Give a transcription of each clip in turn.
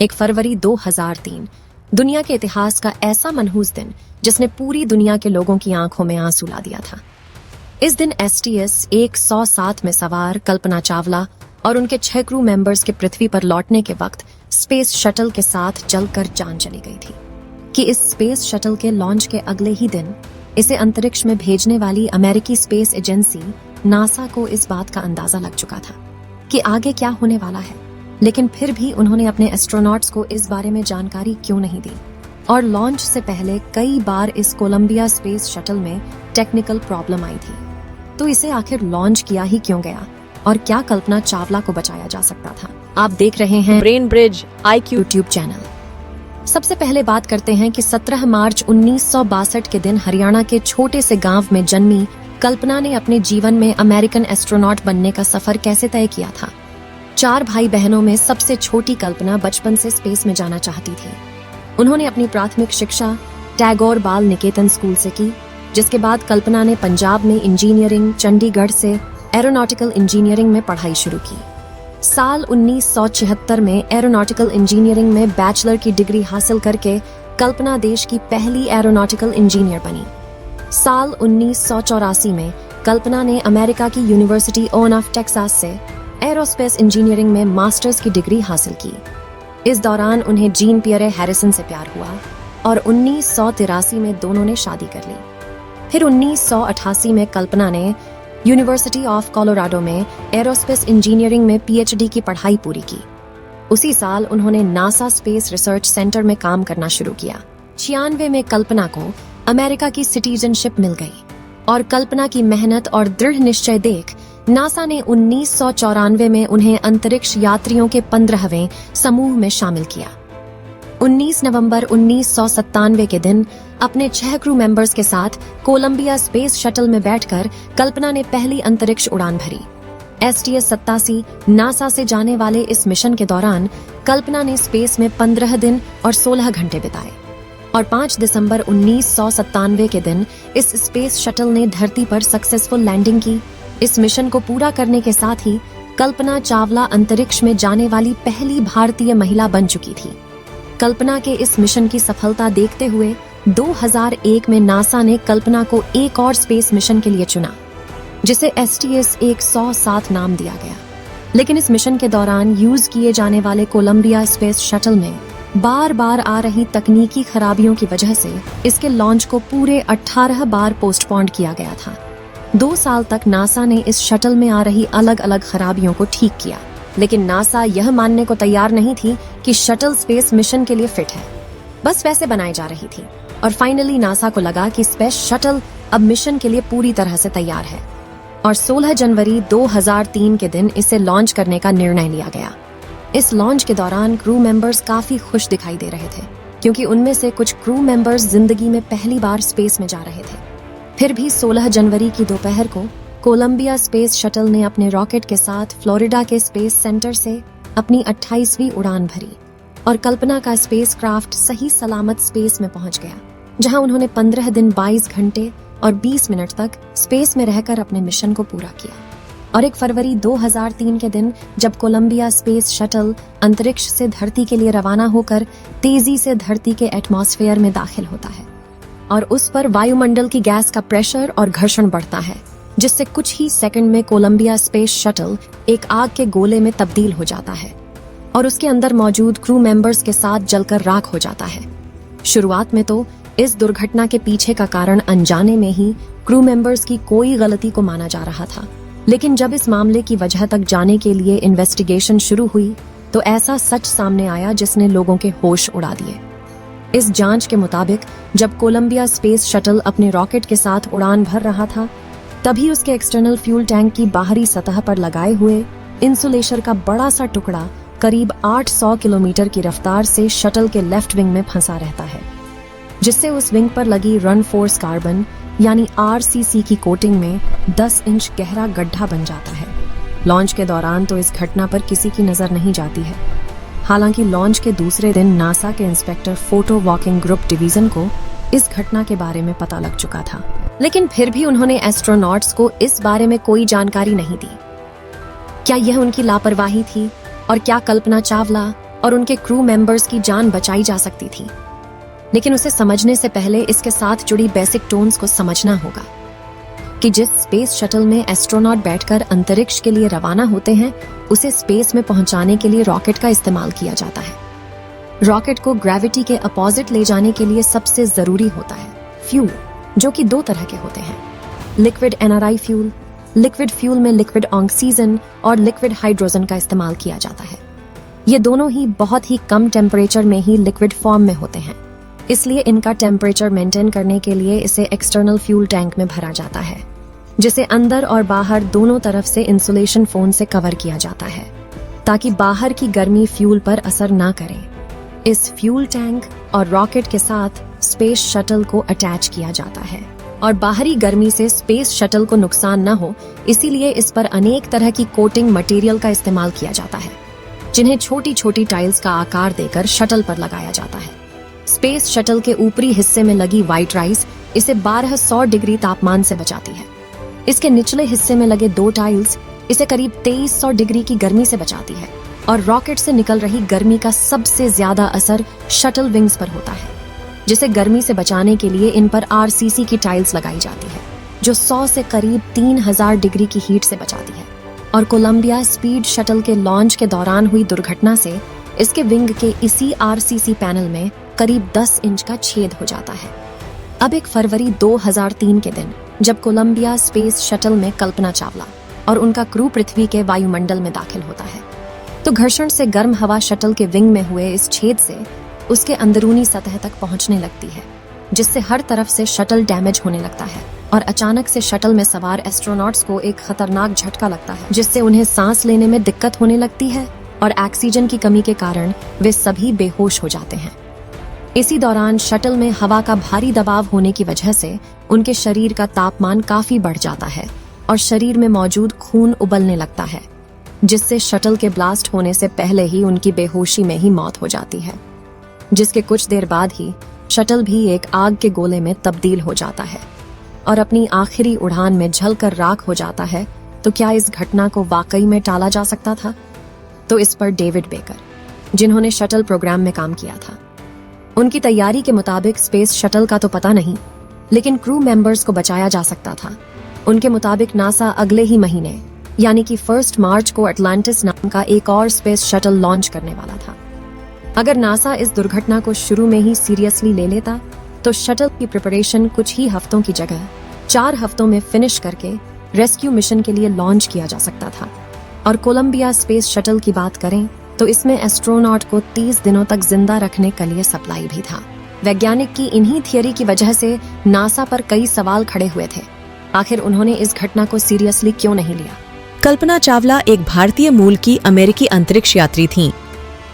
एक फरवरी 2003, दुनिया के इतिहास का ऐसा मनहूस दिन जिसने पूरी दुनिया के लोगों की आंखों में आंसू ला दिया था। इस दिन STS 107 में सवार कल्पना चावला और उनके 6 क्रू मेंबर्स के पृथ्वी पर लौटने के वक्त स्पेस शटल के साथ जलकर जान चली गई थी कि इस स्पेस शटल के लॉन्च के अगले ही दिन इसे अंतरिक्ष में भेजने वाली अमेरिकी स्पेस एजेंसी नासा को इस बात का अंदाजा लग चुका था कि आगे क्या होने वाला है, लेकिन फिर भी उन्होंने अपने एस्ट्रोनॉट्स को इस बारे में जानकारी क्यों नहीं दी और लॉन्च से पहले कई बार इस कोलंबिया स्पेस शटल में टेक्निकल प्रॉब्लम आई थी। तो इसे आखिर लॉन्च किया ही क्यों गया और क्या कल्पना चावला को बचाया जा सकता था? आप देख रहे हैं brain bridge IQ YouTube channel. सबसे पहले बात करते हैं कि 17 मार्च 1962 के दिन हरियाणा के छोटे से गांव में जन्मी कल्पना ने अपने जीवन में अमेरिकन एस्ट्रोनॉट बनने का सफर कैसे तय किया था। 4 भाई बहनों में सबसे छोटी कल्पना बचपन से स्पेस में जाना चाहती थी। उन्होंने अपनी प्राथमिक शिक्षा टैगोर बाल निकेतन स्कूल से की, जिसके बाद कल्पना ने पंजाब में इंजीनियरिंग, चंडीगढ़ से एरोनॉटिकल इंजीनियरिंग में पढ़ाई शुरू की। साल 1976 में एरोनॉटिकल इंजीनियरिंग में बैचलर की डिग्री हासिल करके कल्पना देश की पहली एरोनॉटिकल इंजीनियर बनी। साल 1984 में कल्पना ने अमेरिका की यूनिवर्सिटी ऑफ टेक्सास से एरोस्पेस इंजीनियरिंग में मास्टर्स की डिग्री हासिल की। इस दौरान उन्हें जीन पियरे हैरिसन से प्यार हुआ और 1983 में दोनों ने शादी कर ली। फिर 1988 में कल्पना ने यूनिवर्सिटी ऑफ कोलोराडो में एरोस्पेस इंजीनियरिंग में PhD की पढ़ाई पूरी की। उसी साल उन्होंने नासा स्पेस रिसर्च सेंटर में काम करना शुरू किया। 96 में कल्पना को अमेरिका की सिटीजनशिप मिल गई और कल्पना की मेहनत और दृढ़ निश्चय देख नासा ने 1994 में उन्हें अंतरिक्ष यात्रियों के 15वें समूह में शामिल किया। 19 नवंबर 1997 के दिन अपने 6 क्रू मेंबर्स के साथ कोलंबिया स्पेस शटल में बैठकर कल्पना ने पहली अंतरिक्ष उड़ान भरी। STS 87 नासा से जाने वाले इस मिशन के दौरान कल्पना ने स्पेस में 15 दिन और 16 घंटे बिताए और 5 दिसंबर 1997 के दिन इस स्पेस शटल ने धरती पर सक्सेसफुल लैंडिंग की। इस मिशन को पूरा करने के साथ ही कल्पना चावला अंतरिक्ष में जाने वाली पहली भारतीय महिला बन चुकी थी। कल्पना के इस मिशन की सफलता देखते हुए 2001 में नासा ने कल्पना को एक और स्पेस मिशन के लिए चुना, जिसे STS 107 नाम दिया गया। लेकिन इस मिशन के दौरान यूज किए जाने वाले कोलंबिया स्पेस शटल में बार बार आ रही तकनीकी खराबियों की वजह से इसके लॉन्च को पूरे 18 बार पोस्टपोन्ड किया गया था। 2 साल तक नासा ने इस शटल में आ रही अलग अलग खराबियों को ठीक किया, लेकिन नासा यह मानने को तैयार नहीं थी कि शटल स्पेस मिशन के लिए फिट है, बस वैसे बनाई जा रही थी। और फाइनली नासा को लगा कि स्पेस शटल अब मिशन के लिए पूरी तरह से तैयार है और 16 जनवरी 2003 के दिन इसे लॉन्च करने का निर्णय लिया गया। इस लॉन्च के दौरान क्रू मेंबर्स काफी खुश दिखाई दे रहे थे, क्योंकि उनमें से कुछ क्रू मेंबर्स जिंदगी में पहली बार स्पेस में जा रहे थे। फिर भी 16 जनवरी की दोपहर को कोलंबिया स्पेस शटल ने अपने रॉकेट के साथ फ्लोरिडा के स्पेस सेंटर से अपनी 28वीं उड़ान भरी और कल्पना का स्पेसक्राफ्ट सही सलामत स्पेस में पहुंच गया, जहां उन्होंने 15 दिन 22 घंटे और 20 मिनट तक स्पेस में रहकर अपने मिशन को पूरा किया। और 1 फरवरी 2003 के दिन जब कोलंबिया स्पेस शटल अंतरिक्ष से धरती के लिए रवाना होकर तेजी से धरती के एटमॉस्फेयर में दाखिल होता है और उस पर वायुमंडल की गैस का प्रेशर और घर्षण बढ़ता है, जिससे कुछ ही सेकंड में कोलंबिया स्पेस शटल एक आग के गोले में तब्दील हो जाता है और उसके अंदर मौजूद क्रू मेंबर्स के साथ जलकर राख हो जाता है। शुरुआत में तो इस दुर्घटना के पीछे का कारण अनजाने में ही क्रू मेंबर्स की कोई गलती को माना जा रहा था, लेकिन जब इस मामले की वजह तक जाने के लिए इन्वेस्टिगेशन शुरू हुई तो ऐसा सच सामने आया जिसने लोगों के होश उड़ा दिए। इस जांच के मुताबिक जब कोलंबिया स्पेस शटल अपने रॉकेट के साथ उड़ान भर रहा था, तभी उसके एक्सटर्नल फ्यूल टैंक की बाहरी सतह पर लगाए हुए इंसुलेशन का बड़ा सा टुकड़ा करीब 800 किलोमीटर की रफ्तार से शटल के लेफ्ट विंग में फंसा रहता है, जिससे उस विंग पर लगी रन फोर्स कार्बन यानी RCC की कोटिंग में 10 इंच गहरा गड्ढा बन जाता है। लॉन्च के दौरान तो इस घटना पर किसी की नजर नहीं जाती है। हालांकि लॉन्च के दूसरे दिन नासा के inspector photo walking group division को इस घटना के बारे में पता लग चुका था, लेकिन फिर भी उन्होंने एस्ट्रोनॉट्स को इस बारे में कोई जानकारी नहीं दी। क्या यह उनकी लापरवाही थी और क्या कल्पना चावला और उनके क्रू मेंबर्स की जान बचाई जा सकती थी। लेकिन उसे समझने से पहले इसके साथ जुड़ी बेसिक टोन्स को समझना होगा कि जिस स्पेस शटल में एस्ट्रोनॉट बैठकर अंतरिक्ष के लिए रवाना होते हैं, उसे स्पेस में पहुंचाने के लिए रॉकेट का इस्तेमाल किया जाता है। रॉकेट को ग्रेविटी के अपोजिट ले जाने के लिए सबसे जरूरी होता है फ्यूल, जो कि 2 तरह के होते हैं, liquid NRI fuel. Liquid fuel में लिक्विड ऑक्सीजन और लिक्विड हाइड्रोजन का इस्तेमाल किया जाता है। ये दोनों ही बहुत ही कम टेम्परेचर में ही लिक्विड फॉर्म में होते हैं, इसलिए इनका टेम्परेचर मेंटेन करने के लिए इसे एक्सटर्नल फ्यूल टैंक में भरा जाता है, जिसे अंदर और बाहर दोनों तरफ से इंसुलेशन फोम से कवर किया जाता है ताकि बाहर की गर्मी फ्यूल पर असर ना करे। इस फ्यूल टैंक और रॉकेट के साथ स्पेस शटल को अटैच किया जाता है और बाहरी गर्मी से स्पेस शटल को नुकसान न हो, इसीलिए इस पर अनेक तरह की कोटिंग मटेरियल का इस्तेमाल किया जाता है, जिन्हें छोटी छोटी टाइल्स का आकार देकर शटल पर लगाया जाता है। स्पेस शटल के ऊपरी हिस्से में लगी व्हाइट राइस इसे 1200 डिग्री तापमान से बचाती है। इसके निचले हिस्से में लगे 2 टाइल्स इसे करीब 2300 डिग्री की गर्मी से बचाती है और रॉकेट से निकल रही गर्मी का सबसे ज्यादा असर शटल विंग्स पर होता है, जिसे गर्मी से बचाने के लिए इन पर RCC की टाइल्स लगाई जाती है, जो 100 से करीब 3000 डिग्री की हीट से बचाती है। और कोलंबिया स्पीड शटल के लॉन्च के दौरान हुई दुर्घटना से इसके विंग के इसी RCC पैनल में करीब 10 इंच का छेद हो जाता है। अब 1 फरवरी 2003 के दिन जब कोलंबिया स्पेस शटल में कल्पना चावला और उनका क्रू पृथ्वी के वायुमंडल में दाखिल होता है, तो घर्षण से गर्म हवा शटल के विंग में हुए इस छेद से उसके अंदरूनी सतह तक पहुंचने लगती है, जिससे हर तरफ से शटल डैमेज होने लगता है और अचानक से शटल में सवार एस्ट्रोनॉट्स को एक खतरनाक झटका लगता है, जिससे उन्हें सांस लेने में दिक्कत होने लगती है और ऑक्सीजन की कमी के कारण वे सभी बेहोश हो जाते हैं। इसी दौरान शटल में हवा का भारी दबाव होने की वजह से उनके शरीर का तापमान काफी बढ़ जाता है और शरीर में मौजूद खून उबलने लगता है, जिससे शटल के ब्लास्ट होने से पहले ही उनकी बेहोशी में ही मौत हो जाती है। जिसके कुछ देर बाद ही शटल भी एक आग के गोले में तब्दील हो जाता है और अपनी आखिरी उड़ान में जलकर राख हो जाता है। तो क्या इस घटना को वाकई में टाला जा सकता था? तो इस पर डेविड बेकर, जिन्होंने शटल प्रोग्राम में काम किया था, उनकी तैयारी के मुताबिक स्पेस शटल का तो पता नहीं, लेकिन क्रू मेंबर्स को बचाया जा सकता था। उनके मुताबिक नासा अगले ही महीने यानी कि 1 मार्च को अटलांटिस नाम का एक और स्पेस शटल लॉन्च करने वाला था। अगर नासा इस दुर्घटना को शुरू में ही सीरियसली ले लेता तो शटल की प्रिपरेशन कुछ ही हफ्तों की जगह 4 हफ्तों में फिनिश करके रेस्क्यू मिशन के लिए लॉन्च किया जा सकता था। और कोलंबिया स्पेस शटल की बात करें तो इसमें एस्ट्रोनॉट को 30 दिनों तक जिंदा रखने के लिए सप्लाई भी था। वैज्ञानिक की इन्हीं थियरी की वजह से नासा पर कई सवाल खड़े हुए थे। आखिर उन्होंने इस घटना को सीरियसली क्यों नहीं लिया? कल्पना चावला एक भारतीय मूल की अमेरिकी अंतरिक्ष यात्री थीं।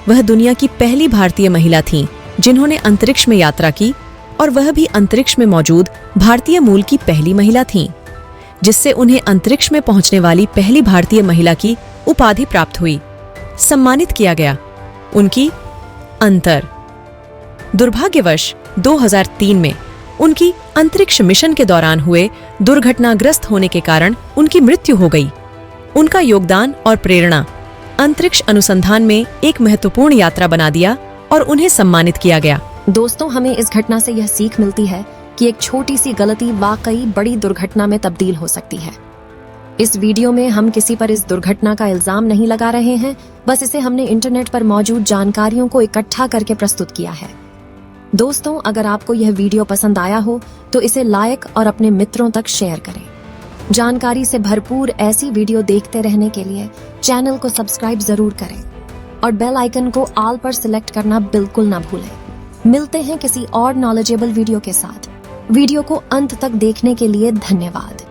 वह दुनिया की पहली भारतीय महिला थीं जिन्होंने अंतरिक्ष में यात्रा की और वह भी अंतरिक्ष में मौजूद भारतीय मूल की पहली महिला थीं, जिससे उन्हें अंतरिक्ष में पहुंचने वाली पहली भारतीय महिला की उपाधि प्राप्त हुई, सम्मानित किया गया। उनकी अंतर दुर्भाग्यवश 2003 में उनकी अंतरिक्ष मिशन के दौरान हुए दुर्घटनाग्रस्त होने के कारण उनकी मृत्यु हो गई। उनका योगदान और प्रेरणा अंतरिक्ष अनुसंधान में एक महत्वपूर्ण यात्रा बना दिया और उन्हें सम्मानित किया गया। दोस्तों, हमें इस घटना से यह सीख मिलती है कि एक छोटी सी गलती वाकई बड़ी दुर्घटना में तब्दील हो सकती है। इस वीडियो में हम किसी पर इस दुर्घटना का इल्जाम नहीं लगा रहे हैं, बस इसे हमने इंटरनेट पर मौजूद जानकारियों को इकट्ठा करके प्रस्तुत किया है। दोस्तों, अगर आपको यह वीडियो पसंद आया हो तो इसे लाइक और अपने मित्रों तक शेयर करें। जानकारी से भरपूर ऐसी वीडियो देखते रहने के लिए चैनल को सब्सक्राइब जरूर करें और बेल आइकन को ऑल पर सिलेक्ट करना बिल्कुल ना भूलें। मिलते हैं किसी और नॉलेजेबल वीडियो के साथ। वीडियो को अंत तक देखने के लिए धन्यवाद।